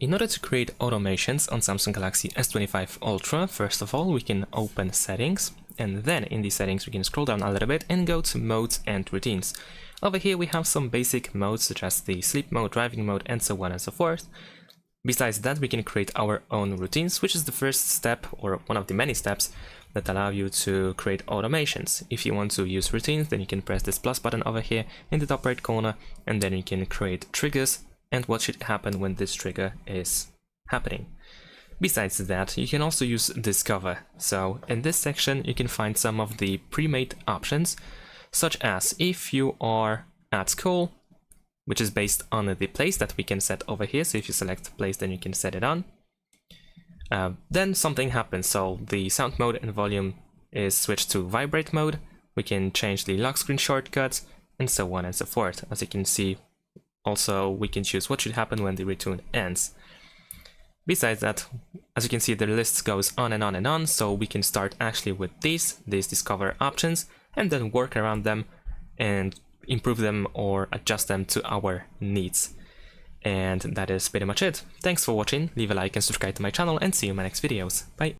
In order to create automations on Samsung Galaxy S25 Ultra, first of all, we can open Settings, and then in the settings we can scroll down a little bit and go to Modes and Routines. Over here we have some basic modes such as the sleep mode, driving mode, and so on and so forth. Besides that, we can create our own routines, which is the first step, or one of the many steps, that allow you to create automations. If you want to use routines, then you can press this plus button over here in the top right corner, and then you can create triggers and what should happen when this trigger is happening. Besides that, you can also use Discover. So in this section, you can find some of the pre-made options, such as if you are at school, which is based on the place that we can set over here. So if you select place, then you can set it on. Then something happens. So the sound mode and volume is switched to vibrate mode. We can change the lock screen shortcuts and so on and so forth. As you can see, also we can choose what should happen when the retune ends. Besides that, as you can see, the list goes on and on and on. So we can start actually with these Discover options and then work around them and improve them or adjust them to our needs. And that is pretty much it. Thanks for watching, leave a like and subscribe to my channel, and see you in my next videos. Bye!